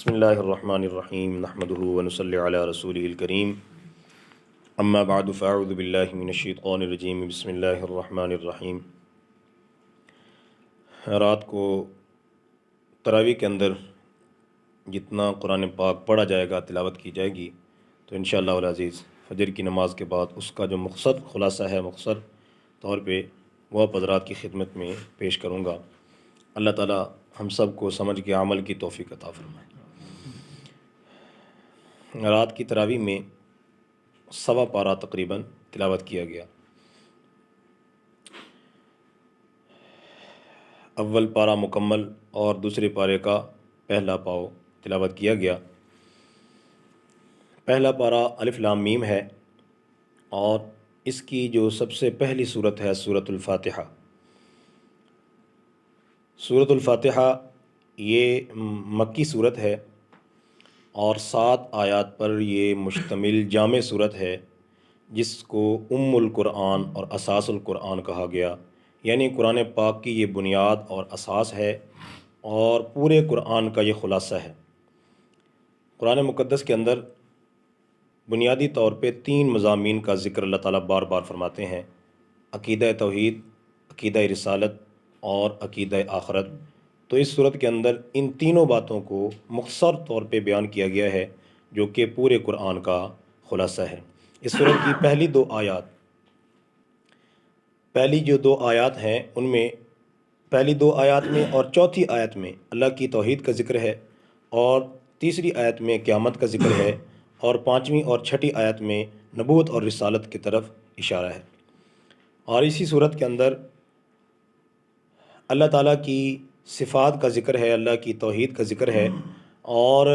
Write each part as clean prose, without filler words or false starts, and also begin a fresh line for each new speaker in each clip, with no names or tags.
بسم اللہ الرحمن الرحیم نحمدہ ونصلی علی رسولہ الکریم اما بعد فاعوذ باللہ من الشیطان الرجیم بسم اللہ الرحمن الرحیم۔ رات کو تراویح کے اندر جتنا قرآن پاک پڑھا جائے گا، تلاوت کی جائے گی، تو انشاءاللہ العزیز فجر کی نماز کے بعد اس کا جو مختصر خلاصہ ہے، مختصر طور پہ وہ آپ حضرات کی خدمت میں پیش کروں گا۔ اللہ تعالی ہم سب کو سمجھ کے عمل کی توفیق عطا فرمائے۔ رات کی تراویح میں 1.25 پارہ تقریباً تلاوت کیا گیا۔ اول پارہ مکمل اور دوسرے پارے کا پہلا پاؤ تلاوت کیا گیا۔ پہلا پارہ الف لام میم ہے اور اس کی جو سب سے پہلی صورت ہے سورۃ الفاتحہ۔ سورۃ الفاتحہ یہ مکی صورت ہے اور 7 آیات پر یہ مشتمل جامع صورت ہے، جس کو ام القرآن اور اساس القرآن کہا گیا، یعنی قرآن پاک کی یہ بنیاد اور اساس ہے اور پورے قرآن کا یہ خلاصہ ہے۔ قرآن مقدس کے اندر بنیادی طور پہ 3 مضامین کا ذکر اللہ تعالیٰ بار بار فرماتے ہیں: عقیدہ توحید، عقیدہ رسالت اور عقیدہ آخرت۔ تو اس صورت کے اندر ان تینوں باتوں کو مختصر طور پہ بیان کیا گیا ہے، جو کہ پورے قرآن کا خلاصہ ہے۔ اس صورت کی پہلی جو 2 آیات ہیں، ان میں پہلی 2 آیات میں اور چوتھی آیت میں اللہ کی توحید کا ذکر ہے، اور تیسری آیت میں قیامت کا ذکر ہے، اور 5ویں اور 6ٹھی آیت میں نبوت اور رسالت کی طرف اشارہ ہے۔ اور اسی صورت کے اندر اللہ تعالیٰ کی صفات کا ذکر ہے، اللہ کی توحید کا ذکر ہے، اور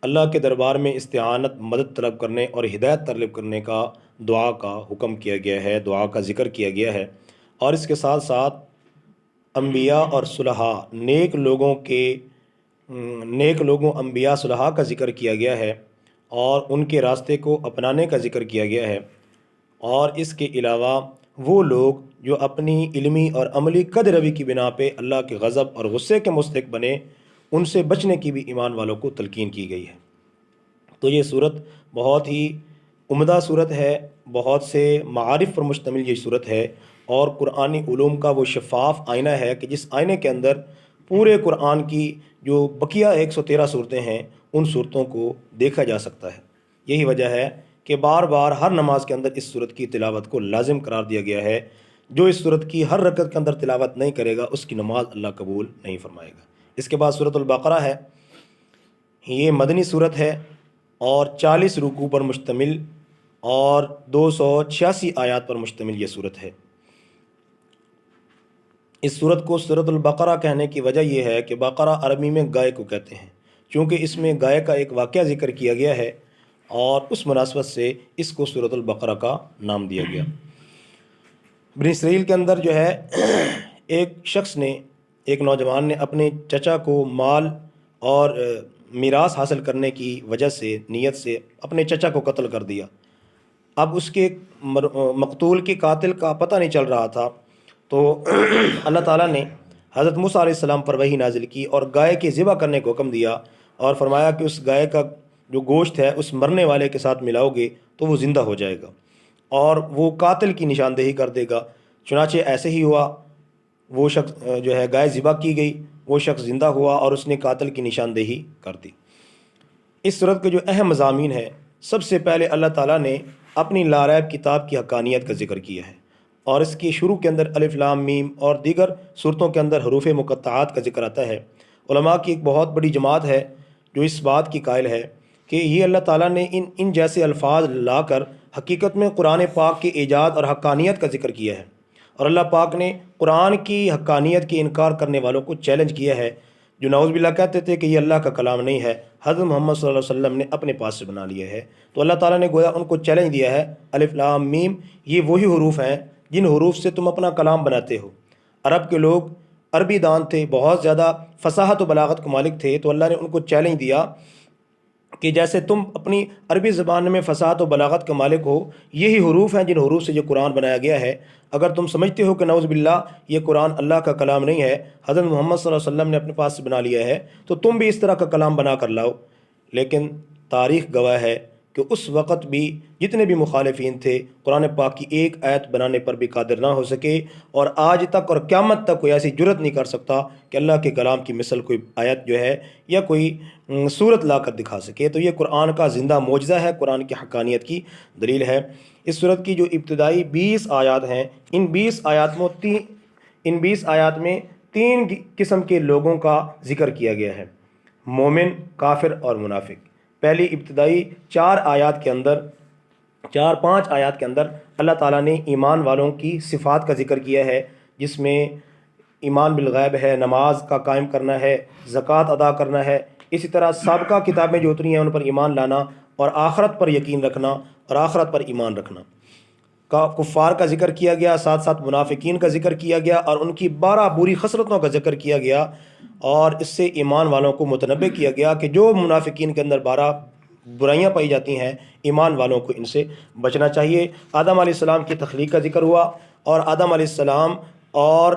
اللہ کے دربار میں استعانت، مدد طلب کرنے اور ہدایت طلب کرنے کا دعا کا حکم کیا گیا ہے، دعا کا ذکر کیا گیا ہے۔ اور اس کے ساتھ ساتھ انبیاء اور صلحاء، نیک لوگوں انبیاء صلحاء کا ذکر کیا گیا ہے اور ان کے راستے کو اپنانے کا ذکر کیا گیا ہے۔ اور اس کے علاوہ وہ لوگ جو اپنی علمی اور عملی قد روی کی بنا پہ اللہ کے غضب اور غصے کے مستحق بنے، ان سے بچنے کی بھی ایمان والوں کو تلقین کی گئی ہے۔ تو یہ صورت بہت ہی عمدہ صورت ہے، بہت سے معارف پر مشتمل یہ صورت ہے، اور قرآنی علوم کا وہ شفاف آئینہ ہے کہ جس آئینے کے اندر پورے قرآن کی جو بقیہ 113 صورتیں ہیں، ان صورتوں کو دیکھا جا سکتا ہے۔ یہی وجہ ہے کہ بار بار ہر نماز کے اندر اس صورت کی تلاوت کو لازم قرار دیا گیا ہے۔ جو اس صورت کی ہر رکعت کے اندر تلاوت نہیں کرے گا، اس کی نماز اللہ قبول نہیں فرمائے گا۔ اس کے بعد سورۃ البقرہ ہے، یہ مدنی صورت ہے اور 40 رکوع پر مشتمل اور 286 آیات پر مشتمل یہ صورت ہے۔ اس صورت کو سورۃ البقرہ کہنے کی وجہ یہ ہے کہ بقرہ عربی میں گائے کو کہتے ہیں، چونکہ اس میں گائے کا ایک واقعہ ذکر کیا گیا ہے، اور اس مناسبت سے اس کو سورۃ البقرہ کا نام دیا گیا۔ بنی اسرائیل کے اندر جو ہے ایک نوجوان نے اپنے چچا کو مال اور میراث حاصل کرنے کی وجہ سے، نیت سے اپنے چچا کو قتل کر دیا۔ اب اس کے مقتول کے قاتل کا پتہ نہیں چل رہا تھا، تو اللہ تعالیٰ نے حضرت موسیٰ علیہ السلام پر وحی نازل کی اور گائے کے ذبح کرنے کو حکم دیا، اور فرمایا کہ اس گائے کا جو گوشت ہے اس مرنے والے کے ساتھ ملاؤ گے تو وہ زندہ ہو جائے گا اور وہ قاتل کی نشاندہی کر دے گا۔ چنانچہ ایسے ہی ہوا، وہ شخص جو ہے گائے ذبح کی گئی، وہ شخص زندہ ہوا اور اس نے قاتل کی نشاندہی کر دی۔ اس صورت کے جو اہم مضامین ہیں، سب سے پہلے اللہ تعالیٰ نے اپنی لاریب کتاب کی حقانیت کا ذکر کیا ہے، اور اس کی شروع کے اندر الف لام میم اور دیگر صورتوں کے اندر حروف مقطعات کا ذکر آتا ہے۔ علماء کی ایک بہت بڑی جماعت ہے جو اس بات کی قائل ہے کہ یہ اللہ تعالیٰ نے ان جیسے الفاظ لا کر حقیقت میں قرآن پاک کے ایجاد اور حقانیت کا ذکر کیا ہے، اور اللہ پاک نے قرآن کی حقانیت کے انکار کرنے والوں کو چیلنج کیا ہے، جو نعوذ باللہ کہتے تھے کہ یہ اللہ کا کلام نہیں ہے، حضرت محمد صلی اللہ علیہ وسلم نے اپنے پاس سے بنا لیا ہے۔ تو اللہ تعالیٰ نے گویا ان کو چیلنج دیا ہے، الف لام میم یہ وہی حروف ہیں جن حروف سے تم اپنا کلام بناتے ہو۔ عرب کے لوگ عربی دان تھے، بہت زیادہ فصاحت و بلاغت کے مالک تھے، تو اللہ نے ان کو چیلنج دیا کہ جیسے تم اپنی عربی زبان میں فصاحت و بلاغت کا مالک ہو، یہی حروف ہیں جن حروف سے یہ قرآن بنایا گیا ہے۔ اگر تم سمجھتے ہو کہ نعوذ باللہ یہ قرآن اللہ کا کلام نہیں ہے، حضرت محمد صلی اللہ علیہ وسلم نے اپنے پاس سے بنا لیا ہے، تو تم بھی اس طرح کا کلام بنا کر لاؤ۔ لیکن تاریخ گواہ ہے کہ اس وقت بھی جتنے بھی مخالفین تھے قرآن پاک کی ایک آیت بنانے پر بھی قادر نہ ہو سکے، اور آج تک اور قیامت تک کوئی ایسی جرت نہیں کر سکتا کہ اللہ کے کلام کی مثل کوئی آیت جو ہے یا کوئی صورت لا کر دکھا سکے۔ تو یہ قرآن کا زندہ معجزہ ہے، قرآن کی حقانیت کی دلیل ہے۔ اس صورت کی جو ابتدائی 20 آیات ہیں، ان 20 آیات میں 3 قسم کے لوگوں کا ذکر کیا گیا ہے: مومن، کافر اور منافق۔ پہلی ابتدائی 4 آیات کے اندر 4-5 آیات کے اندر اللہ تعالیٰ نے ایمان والوں کی صفات کا ذکر کیا ہے، جس میں ایمان بالغیب ہے، نماز کا قائم کرنا ہے، زکوٰۃ ادا کرنا ہے، اسی طرح سابقہ کتابیں جو اتری ہیں ان پر ایمان لانا، اور آخرت پر یقین رکھنا اور آخرت پر ایمان رکھنا۔ کفار کا ذکر کیا گیا، ساتھ ساتھ منافقین کا ذکر کیا گیا، اور ان کی 12 بری خصلتوں کا ذکر کیا گیا، اور اس سے ایمان والوں کو متنبہ کیا گیا کہ جو منافقین کے اندر 12 برائیاں پائی جاتی ہیں، ایمان والوں کو ان سے بچنا چاہیے۔ آدم علیہ السلام کی تخلیق کا ذکر ہوا، اور آدم علیہ السلام اور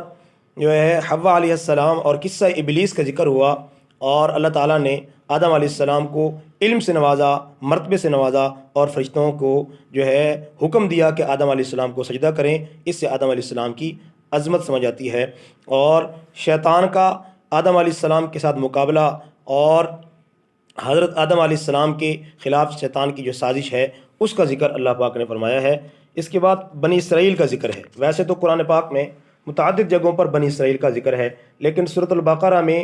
جو ہے حوا علیہ السلام اور قصہ ابلیس کا ذکر ہوا، اور اللہ تعالیٰ نے آدم علیہ السلام کو علم سے نوازا، مرتبے سے نوازا، اور فرشتوں کو جو ہے حکم دیا کہ آدم علیہ السلام کو سجدہ کریں۔ اس سے آدم علیہ السلام کی عظمت سمجھ آتی ہے۔ اور شیطان کا آدم علیہ السلام کے ساتھ مقابلہ اور حضرت آدم علیہ السلام کے خلاف شیطان کی جو سازش ہے اس کا ذکر اللہ پاک نے فرمایا ہے۔ اس کے بعد بنی اسرائیل کا ذکر ہے۔ ویسے تو قرآن پاک میں متعدد جگہوں پر بنی اسرائیل کا ذکر ہے، لیکن سورۃ البقرہ میں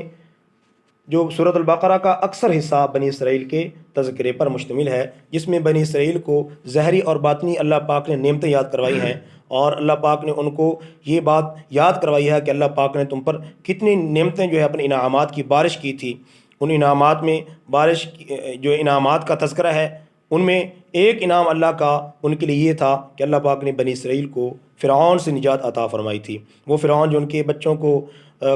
جو سورۃ البقرہ کا اکثر حصہ بنی اسرائیل کے تذکرے پر مشتمل ہے، جس میں بنی اسرائیل کو ظاہری اور باطنی اللہ پاک نے نعمتیں یاد کروائی ہیں، اور اللہ پاک نے ان کو یہ بات یاد کروائی ہے کہ اللہ پاک نے تم پر کتنی نعمتیں جو ہے اپنے انعامات کی بارش کی تھی۔ ان انعامات میں جو انعامات کا تذکرہ ہے، ان میں ایک انعام اللہ کا ان کے لیے یہ تھا کہ اللہ پاک نے بنی اسرائیل کو فرعون سے نجات عطا فرمائی تھی۔ وہ فرعون جو ان کے بچوں کو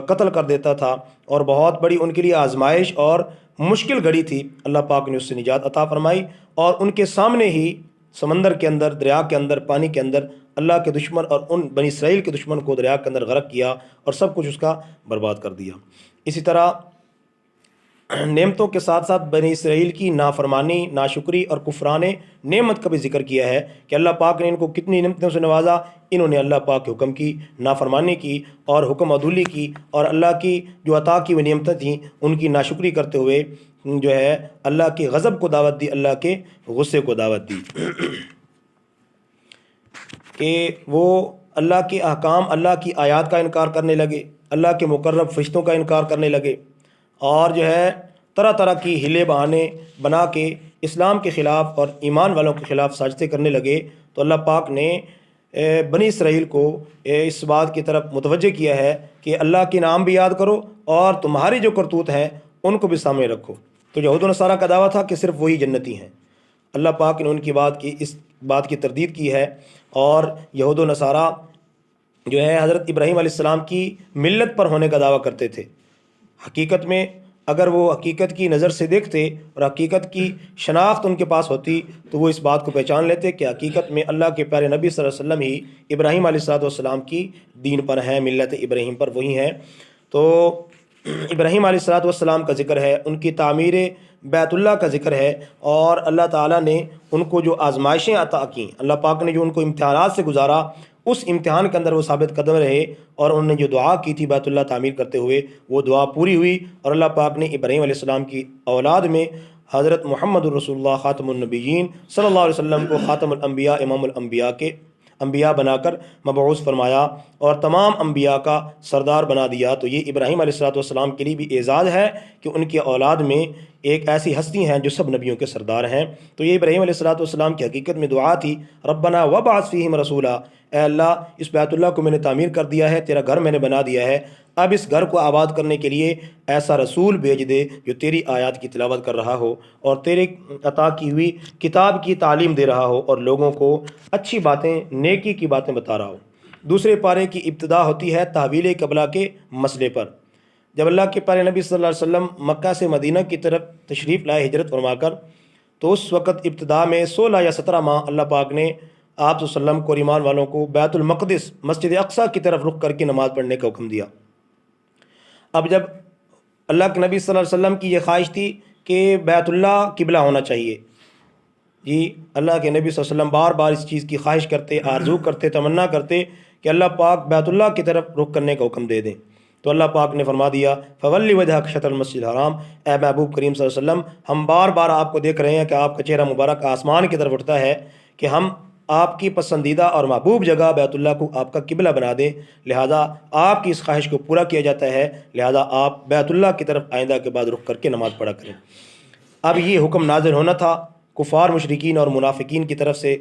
قتل کر دیتا تھا، اور بہت بڑی ان کے لیے آزمائش اور مشکل گھڑی تھی، اللہ پاک نے اس سے نجات عطا فرمائی، اور ان کے سامنے ہی سمندر کے اندر، دریا کے اندر، پانی کے اندر اللہ کے دشمن اور ان بنی اسرائیل کے دشمن کو دریا کے اندر غرق کیا اور سب کچھ اس کا برباد کر دیا۔ اسی طرح نعمتوں کے ساتھ ساتھ بنی اسرائیل کی نافرمانی، ناشکری اور کفران نعمت کا بھی ذکر کیا ہے کہ اللہ پاک نے ان کو کتنی نعمتوں سے نوازا۔ انہوں نے اللہ پاک کے حکم کی نافرمانی کی اور حکم عدولی کی، اور اللہ کی جو عطا کی وہ نعمتیں تھیں ان کی ناشکری کرتے ہوئے جو ہے اللہ کے غضب کو دعوت دی، اللہ کے غصے کو دعوت دی کہ وہ اللہ کے احکام، اللہ کی آیات کا انکار کرنے لگے، اللہ کے مقرب فرشتوں کا انکار کرنے لگے، اور جو ہے طرح طرح کی ہیلے بہانے بنا کے اسلام کے خلاف اور ایمان والوں کے خلاف سازشیں کرنے لگے۔ تو اللہ پاک نے بنی اسرائیل کو اس بات کی طرف متوجہ کیا ہے کہ اللہ کے نام بھی یاد کرو اور تمہاری جو کرتوت ہیں ان کو بھی سامنے رکھو۔ تو یہود و نصارہ کا دعویٰ تھا کہ صرف وہی جنتی ہیں۔ اللہ پاک نے ان کی اس بات کی تردید کی ہے، اور یہود و نصارہ جو ہے حضرت ابراہیم علیہ السلام کی ملت پر ہونے کا دعویٰ کرتے تھے۔ حقیقت میں اگر وہ حقیقت کی نظر سے دیکھتے اور حقیقت کی شناخت ان کے پاس ہوتی تو وہ اس بات کو پہچان لیتے کہ حقیقت میں اللہ کے پیارے نبی صلی اللہ علیہ وسلم ہی ابراہیم علیہ السلام کی دین پر ہیں، ملت ابراہیم پر وہی ہیں۔ تو ابراہیم علیہ السلام کا ذکر ہے، ان کی تعمیر بیت اللہ کا ذکر ہے، اور اللہ تعالیٰ نے ان کو جو آزمائشیں عطا کیں، اللہ پاک نے جو ان کو امتحانات سے گزارا، اس امتحان کے اندر وہ ثابت قدم رہے، اور انہوں نے جو دعا کی تھی بیت اللہ تعمیر کرتے ہوئے وہ دعا پوری ہوئی، اور اللہ پاک نے ابراہیم علیہ السلام کی اولاد میں حضرت محمد الرسول اللہ خاتم النبیین صلی اللہ علیہ وسلم کو خاتم الانبیاء، امام الانبیاء کے انبیاء بنا کر مبعوث فرمایا اور تمام انبیاء کا سردار بنا دیا۔ تو یہ ابراہیم علیہ السلام کے لیے بھی اعزاز ہے کہ ان کی اولاد میں ایک ایسی ہستی ہیں جو سب نبیوں کے سردار ہیں۔ تو یہ ابراہیم علیہ السلام کی حقیقت میں دعا تھی، ربنا وابعث فیہم رسولا، اے اللہ اس بیت اللہ کو میں نے تعمیر کر دیا ہے، تیرا گھر میں نے بنا دیا ہے، اب اس گھر کو آباد کرنے کے لیے ایسا رسول بھیج دے جو تیری آیات کی تلاوت کر رہا ہو اور تیرے عطا کی ہوئی کتاب کی تعلیم دے رہا ہو اور لوگوں کو اچھی باتیں، نیکی کی باتیں بتا رہا ہو۔ دوسرے پارے کی ابتدا ہوتی ہے تحویل قبلہ کے مسئلے پر۔ جب اللہ کے پیارے نبی صلی اللہ علیہ وسلم مکہ سے مدینہ کی طرف تشریف لائے ہجرت فرما کر، تو اس وقت ابتدا میں 16 یا 17 ماہ اللہ پاک نے آپ صلی اللہ علیہ وسلم کو اور ایمان والوں کو بیت المقدس مسجد اقصیٰ کی طرف رخ کر کے نماز پڑھنے کا حکم دیا۔ اب جب اللہ کے نبی صلی اللہ علیہ وسلم کی یہ خواہش تھی کہ بیت اللہ قبلہ ہونا چاہیے، جی اللہ کے نبی صلی اللہ علیہ وسلم بار بار اس چیز کی خواہش کرتے، آرزو کرتے، تمنا کرتے کہ اللہ پاک بیت اللہ کی طرف رخ کرنے کا حکم دے دیں، تو اللہ پاک نے فرما دیا فولی وجہک شطر المسجد الحرام، اے محبوب کریم صلی اللہ علیہ وسلم ہم بار بار آپ کو دیکھ رہے ہیں کہ آپ کا چہرہ مبارک آسمان کی طرف اٹھتا ہے کہ ہم آپ کی پسندیدہ اور محبوب جگہ بیت اللہ کو آپ کا قبلہ بنا دیں، لہٰذا آپ کی اس خواہش کو پورا کیا جاتا ہے، لہٰذا آپ بیت اللہ کی طرف آئندہ کے بعد رخ کر کے نماز پڑھا کریں۔ اب یہ حکم نازل ہونا تھا کفار مشرکین اور منافقین کی طرف سے،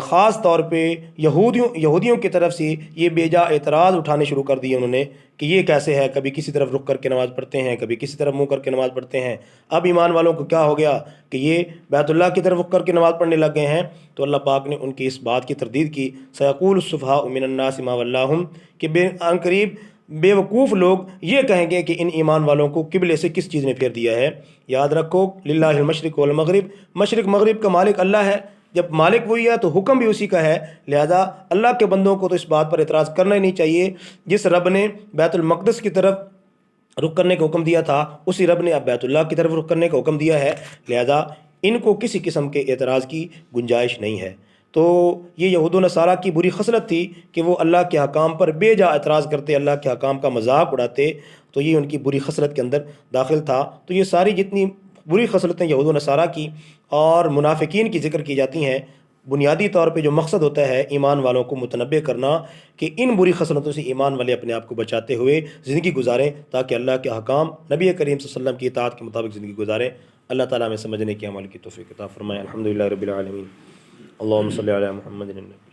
خاص طور پہ یہودیوں کی طرف سے یہ بے جا اعتراض اٹھانے شروع کر دیے انہوں نے کہ یہ کیسے ہے، کبھی کسی طرف رخ کر کے نماز پڑھتے ہیں، کبھی کسی طرف منہ کر کے نماز پڑھتے ہیں۔ اب ایمان والوں کو کیا ہو گیا کہ یہ بیت اللہ کی طرف رخ کر کے نماز پڑھنے لگ گئے ہیں، تو اللہ پاک نے ان کی اس بات کی تردید کی سیقول السفہاء من الناس ما ولاہم، کہ عن قریب بے وقوف لوگ یہ کہیں گے کہ ان ایمان والوں کو قبلے سے کس چیز نے پھیر دیا ہے۔ یاد رکھو للہ المشرق والمغرب، مشرق مغرب کا مالک اللہ ہے، جب مالک وہی ہے تو حکم بھی اسی کا ہے، لہذا اللہ کے بندوں کو تو اس بات پر اعتراض کرنا ہی نہیں چاہیے۔ جس رب نے بیت المقدس کی طرف رخ کرنے کا حکم دیا تھا، اسی رب نے اب بیت اللہ کی طرف رخ کرنے کا حکم دیا ہے، لہذا ان کو کسی قسم کے اعتراض کی گنجائش نہیں ہے۔ تو یہ یہود و نصارہ کی بری خصلت تھی کہ وہ اللہ کے حکام پر بے جا اعتراض کرتے، اللہ کے حکام کا مذاق اڑاتے، تو یہ ان کی بری خصلت کے اندر داخل تھا۔ تو یہ ساری جتنی بری خصلتیں یہود و نصارہ کی اور منافقین کی ذکر کی جاتی ہیں، بنیادی طور پہ جو مقصد ہوتا ہے ایمان والوں کو متنبہ کرنا کہ ان بری خصلتوں سے ایمان والے اپنے آپ کو بچاتے ہوئے زندگی گزاریں، تاکہ اللہ کے حکام نبی کریم صلی اللہ علیہ وسلم کی اطاعت کے مطابق زندگی گزاریں۔ اللہ تعالیٰ ہمیں سمجھنے کی عمل کی توفیق عطا فرمائے۔ الحمدللہ رب العالمین، اللہم صلی علی محمد۔